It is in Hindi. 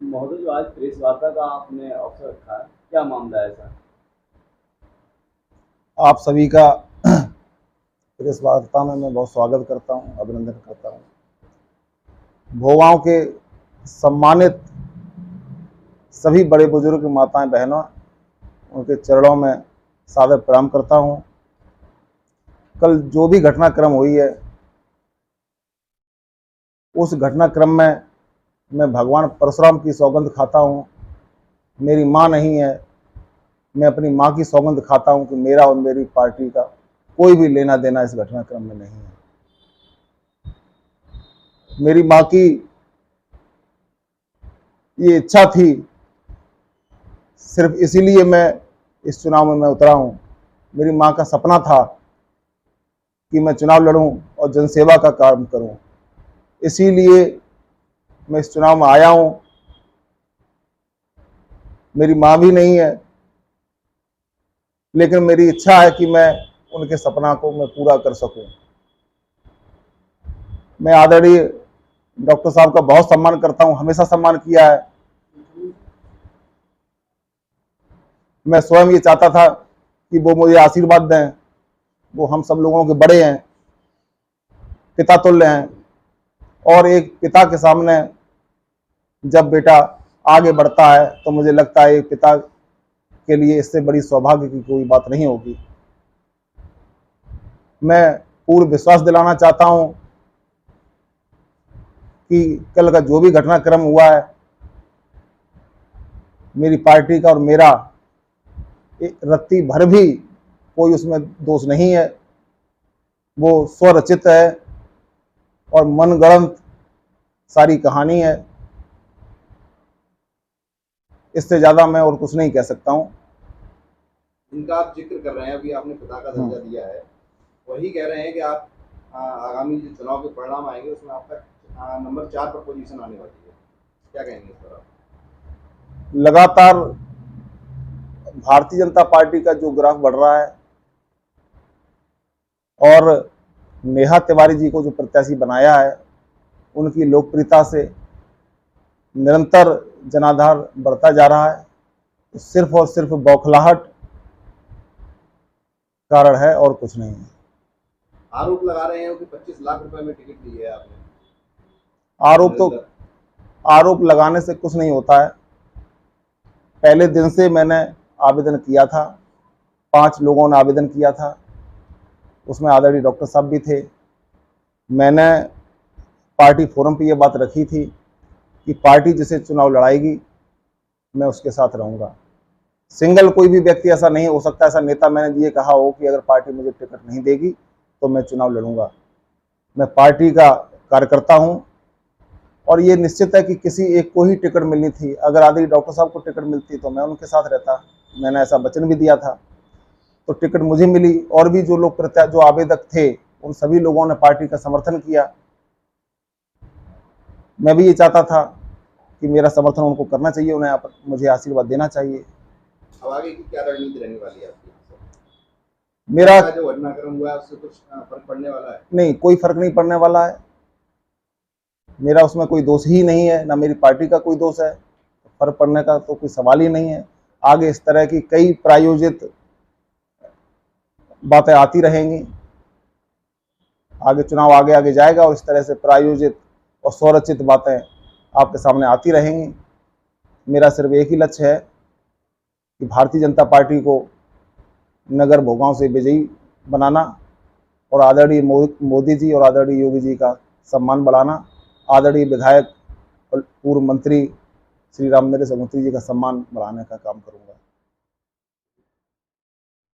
महोदय, जो आज प्रेस वार्ता का आपने अवसर रखा है, क्या मामला है ऐसा? आप सभी का प्रेस वार्ता में मैं बहुत स्वागत करता हूं, अभिनंदन करता हूं। भोगांव के सम्मानित सभी बड़े बुजुर्ग, माताएं, बहनों, उनके चरणों में सादर प्रणाम करता हूं। कल जो भी घटनाक्रम हुई है, उस घटनाक्रम में मैं भगवान परशुराम की सौगंध खाता हूं। मेरी मां नहीं है, मैं अपनी मां की सौगंध खाता हूं कि मेरा और मेरी पार्टी का कोई भी लेना देना इस घटनाक्रम में नहीं है। मेरी मां की ये इच्छा थी, सिर्फ इसीलिए मैं इस चुनाव में उतरा हूं। मेरी मां का सपना था कि मैं चुनाव लड़ूं और जनसेवा का काम करूं, इसीलिए मैं इस चुनाव में आया हूं। मेरी मां भी नहीं है, लेकिन मेरी इच्छा है कि मैं उनके सपना को मैं पूरा कर सकूं। मैं आदरणीय डॉक्टर साहब का बहुत सम्मान करता हूं, हमेशा सम्मान किया है। मैं स्वयं ये चाहता था कि वो मुझे आशीर्वाद दें। वो हम सब लोगों के बड़े हैं, पिता तुल्य हैं, और एक पिता के सामने जब बेटा आगे बढ़ता है तो मुझे लगता है एक पिता के लिए इससे बड़ी सौभाग्य की कोई बात नहीं होगी। मैं पूर्ण विश्वास दिलाना चाहता हूं कि कल का जो भी घटनाक्रम हुआ है, मेरी पार्टी का और मेरा रत्ती भर भी कोई उसमें दोष नहीं है। वो स्वरचित है और मनगढ़ंत सारी कहानी है। इससे ज्यादा मैं और कुछ नहीं कह सकता हूं। जिनका आप जिक्र कर रहे हैं, अभी आपने पिता का दर्जा दिया है, वही कह रहे हैं कि आप आगामी जो चुनाव के परिणाम आएंगे उसमें आपका नंबर 4 पर पोजीशन आने वाली है। क्या कहेंगे इस पर आप? लगातार भारतीय जनता पार्टी का जो ग्राफ बढ़ रहा है और नेहा तिवारी जी को जो प्रत्याशी बनाया है, उनकी लोकप्रियता से निरंतर जनाधार बढ़ता जा रहा है। तो सिर्फ और सिर्फ बौखलाहट कारण है और कुछ नहीं है। आरोप लगा रहे हैं कि 25 लाख रुपए में टिकट ली है आपने। आरोप लगाने से कुछ नहीं होता है। पहले दिन से मैंने आवेदन किया था, 5 लोगों ने आवेदन किया था, उसमें आदरणीय डॉक्टर साहब भी थे। मैंने पार्टी फोरम पे ये बात रखी थी कि पार्टी जिसे चुनाव लड़ाएगी मैं उसके साथ रहूंगा। सिंगल कोई भी व्यक्ति ऐसा नहीं हो सकता, ऐसा नेता मैंने ये कहा हो कि अगर पार्टी मुझे टिकट नहीं देगी तो मैं चुनाव लड़ूंगा। मैं पार्टी का कार्यकर्ता हूं और ये निश्चित है कि किसी एक को ही टिकट मिलनी थी। अगर आदरणीय डॉक्टर साहब को टिकट मिलती तो मैं उनके साथ रहता, मैंने ऐसा वचन भी दिया था। तो टिकट मुझे मिली और भी जो लोग जो आवेदक थे उन सभी लोगों ने पार्टी का समर्थन किया। मैं भी ये चाहता था कि मेरा समर्थन उनको करना चाहिए, उन्हें मुझे आशीर्वाद देना चाहिए। अब आगे की क्या रणनीति रहने वाली है आपकी? मेरा जो घटनाक्रम हुआ है उससे कुछ फर्क पड़ने वाला है? नहीं, कोई फर्क नहीं पड़ने वाला है। मेरा उसमें कोई दोष ही नहीं है, ना मेरी पार्टी का कोई दोष है। फर्क पड़ने का तो कोई सवाल ही नहीं है। आगे इस तरह की कई प्रायोजित बातें आती रहेंगी। आगे चुनाव आगे आगे जाएगा और इस तरह से प्रायोजित और स्वरचित बातें आपके सामने आती रहेंगी। मेरा सिर्फ एक ही लक्ष्य है कि भारतीय जनता पार्टी को नगर भोगांव से विजयी बनाना और आदरणीय मोदी जी और आदरणीय योगी जी का सम्मान बढ़ाना, आदरणीय विधायक और पूर्व मंत्री श्री रामनरेश अग्निहोत्री जी का सम्मान बढ़ाने का काम करूंगा।